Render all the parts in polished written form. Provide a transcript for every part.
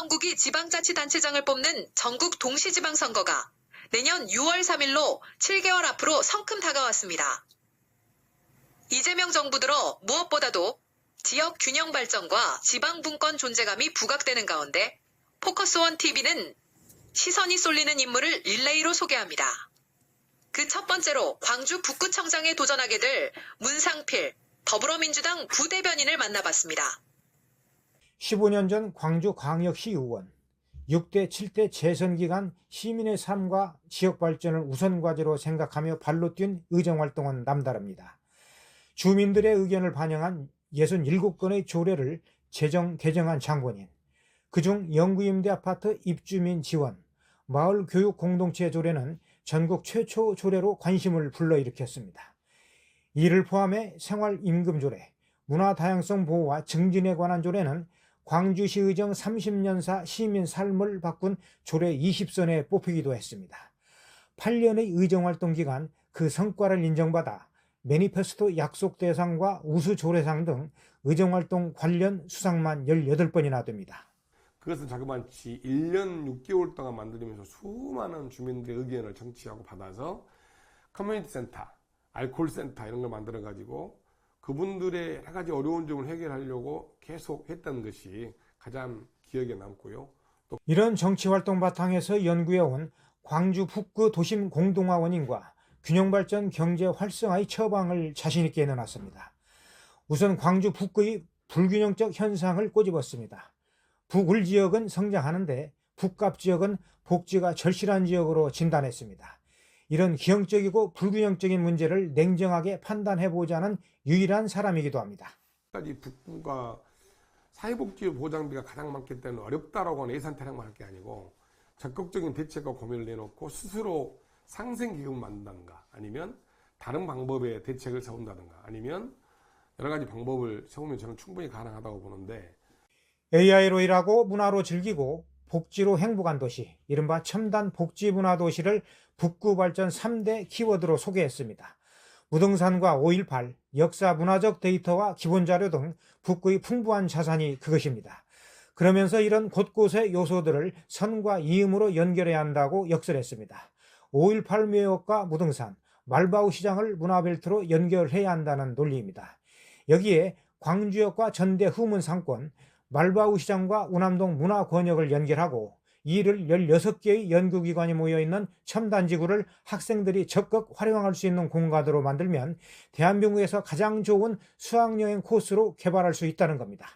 전국이 지방자치단체장을 뽑는 전국 동시지방선거가 내년 6월 3일로 7개월 앞으로 성큼 다가왔습니다. 이재명 정부 들어 무엇보다도 지역 균형 발전과 지방 분권 존재감이 부각되는 가운데 포커스원 TV는 시선이 쏠리는 인물을 릴레이로 소개합니다. 그 첫 번째로 광주 북구청장에 도전하게 될 문상필 더불어민주당 부대변인을 만나봤습니다. 15년 전 광주광역시 의원, 6대, 7대 재선 기간 시민의 삶과 지역 발전을 우선 과제로 생각하며 발로 뛴 의정활동은 남다릅니다. 주민들의 의견을 반영한 67건의 조례를 개정한 장본인, 그중 영구임대 아파트 입주민 지원, 마을 교육 공동체 조례는 전국 최초 조례로 관심을 불러일으켰습니다. 이를 포함해 생활임금 조례, 문화 다양성 보호와 증진에 관한 조례는 광주시 의정 30년사 시민 삶을 바꾼 조례 20선에 뽑히기도 했습니다. 8년의 의정활동 기간 그 성과를 인정받아 매니페스토 약속 대상과 우수 조례상 등 의정활동 관련 수상만 18번이나 됩니다. 그것은 자그마치 1년 6개월 동안 만들면서 수많은 주민들의 의견을 정치하고 받아서 커뮤니티 센터, 알코올 센터 이런 걸 만들어 가지고 그분들의 여러 가지 어려운 점을 해결하려고 계속 했던 것이 가장 기억에 남고요. 또 이런 정치활동 바탕에서 연구해온 광주 북구 도심 공동화원인과 균형발전 경제 활성화의 처방을 자신있게 내놨습니다. 우선 광주 북구의 불균형적 현상을 꼬집었습니다. 북울 지역은 성장하는데 북갑 지역은 복지가 절실한 지역으로 진단했습니다. 이런 기형적이고 불균형적인 문제를 냉정하게 판단해보자는 유일한 사람이기도 합니다. 까지 북구가 사회복지 보장비가 가장 많기 때문에 어렵다라고 하는 예산 타령만 할 게 아니고 적극적인 대책과 고민을 내놓고 스스로 상생기금을 만든다든가 아니면 다른 방법의 대책을 세운다든가 아니면 여러 가지 방법을 세우면 저는 충분히 가능하다고 보는데 AI로 일하고 문화로 즐기고 복지로 행복한 도시, 이른바 첨단 복지 문화 도시를 북구 발전 3대 키워드로 소개했습니다. 무등산과 5.18, 역사 문화적 데이터와 기본 자료 등 북구의 풍부한 자산이 그것입니다. 그러면서 이런 곳곳의 요소들을 선과 이음으로 연결해야 한다고 역설했습니다. 5.18 묘역과 무등산, 말바우 시장을 문화벨트로 연결해야 한다는 논리입니다. 여기에 광주역과 전대 후문 상권, 말바우 시장과 우남동 문화 권역을 연결하고 이를 16개의 연구기관이 모여있는 첨단지구를 학생들이 적극 활용할 수 있는 공간으로 만들면 대한민국에서 가장 좋은 수학여행 코스로 개발할 수 있다는 겁니다.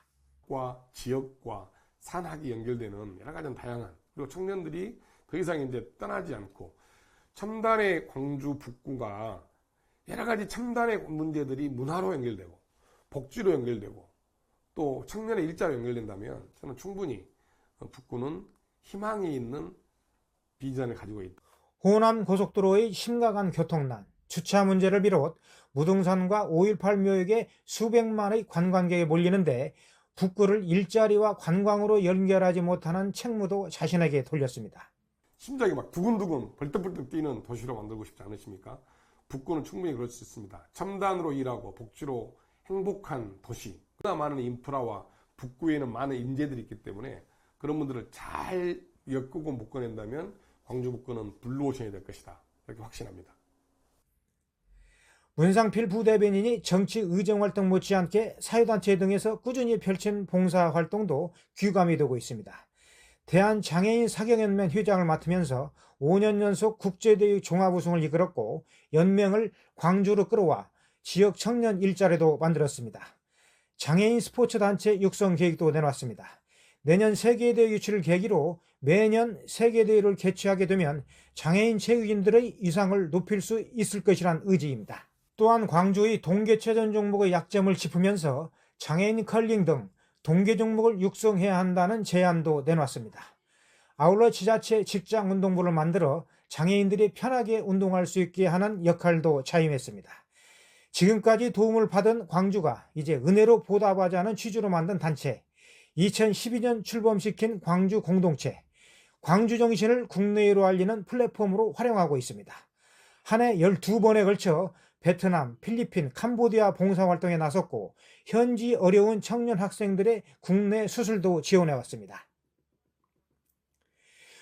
지역과 산학이 연결되는 여러 가지 다양한 그리고 청년들이 더 이상 이제 떠나지 않고 첨단의 광주 북구가 여러 가지 첨단의 문제들이 문화로 연결되고 복지로 연결되고 또 청년의 일자로 연결된다면 저는 충분히 북구는 희망이 있는 비전을 가지고 있다. 호남 고속도로의 심각한 교통난, 주차 문제를 비롯 무등산과 5.18 묘역에 수백만의 관광객이 몰리는데 북구를 일자리와 관광으로 연결하지 못하는 책무도 자신에게 돌렸습니다. 심장이 막 두근두근 벌떡벌떡 뛰는 도시로 만들고 싶지 않으십니까? 북구는 충분히 그럴 수 있습니다. 첨단으로 일하고 복지로 행복한 도시. 보다 많은 인프라와 북구에는 많은 인재들이 있기 때문에 그런 분들을 잘 엮고 묶어낸다면 광주 북구는 블루오션이 될 것이다. 이렇게 확신합니다. 문상필 부대변인이 정치 의정활동 못지않게 사회단체 등에서 꾸준히 펼친 봉사활동도 귀감이 되고 있습니다. 대한장애인 사경연맹 회장을 맡으면서 5년 연속 국제대회 종합우승을 이끌었고 연맹을 광주로 끌어와 지역 청년 일자리도 만들었습니다. 장애인 스포츠 단체 육성 계획도 내놨습니다. 내년 세계대회 유치를 계기로 매년 세계대회를 개최하게 되면 장애인 체육인들의 위상을 높일 수 있을 것이란 의지입니다. 또한 광주의 동계체전 종목의 약점을 짚으면서 장애인 컬링 등 동계 종목을 육성해야 한다는 제안도 내놨습니다. 아울러 지자체 직장운동부를 만들어 장애인들이 편하게 운동할 수 있게 하는 역할도 자임했습니다. 지금까지 도움을 받은 광주가 이제 은혜로 보답하자는 취지로 만든 단체, 2012년 출범시킨 광주 공동체, 광주 정신을 국내외로 알리는 플랫폼으로 활용하고 있습니다. 한 해 12번에 걸쳐 베트남, 필리핀, 캄보디아 봉사활동에 나섰고 현지 어려운 청년 학생들의 국내 수술도 지원해왔습니다.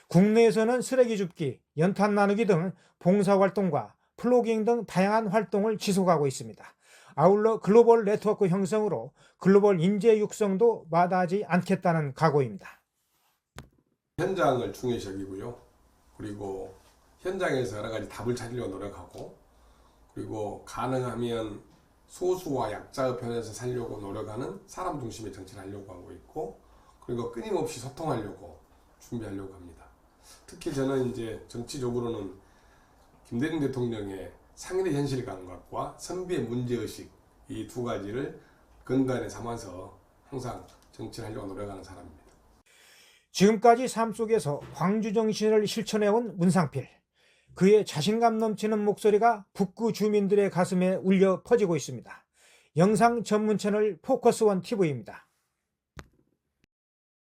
국내에서는 쓰레기 줍기, 연탄 나누기 등 봉사활동과 플로깅 등 다양한 활동을 지속하고 있습니다. 아울러 글로벌 네트워크 형성으로 글로벌 인재 육성도 마다하지 않겠다는 각오입니다. 현장을 중요시 여기고요. 그리고 현장에서 여러 가지 답을 찾으려고 노력하고, 그리고 가능하면 소수와 약자의 편에서 살려고 노력하는 사람 중심의 정치를 하려고 하고 있고, 그리고 끊임없이 소통하려고 준비하려고 합니다. 특히 저는 이제 정치적으로는 김대중 대통령의 상인의 현실 감각과 선비의 문제의식, 이 두 가지를 근간에 삼아서 항상 정치를 하려고 노력하는 사람입니다. 지금까지 삶 속에서 광주 정신을 실천해온 문상필. 그의 자신감 넘치는 목소리가 북구 주민들의 가슴에 울려 퍼지고 있습니다. 영상 전문 채널 포커스원 TV입니다.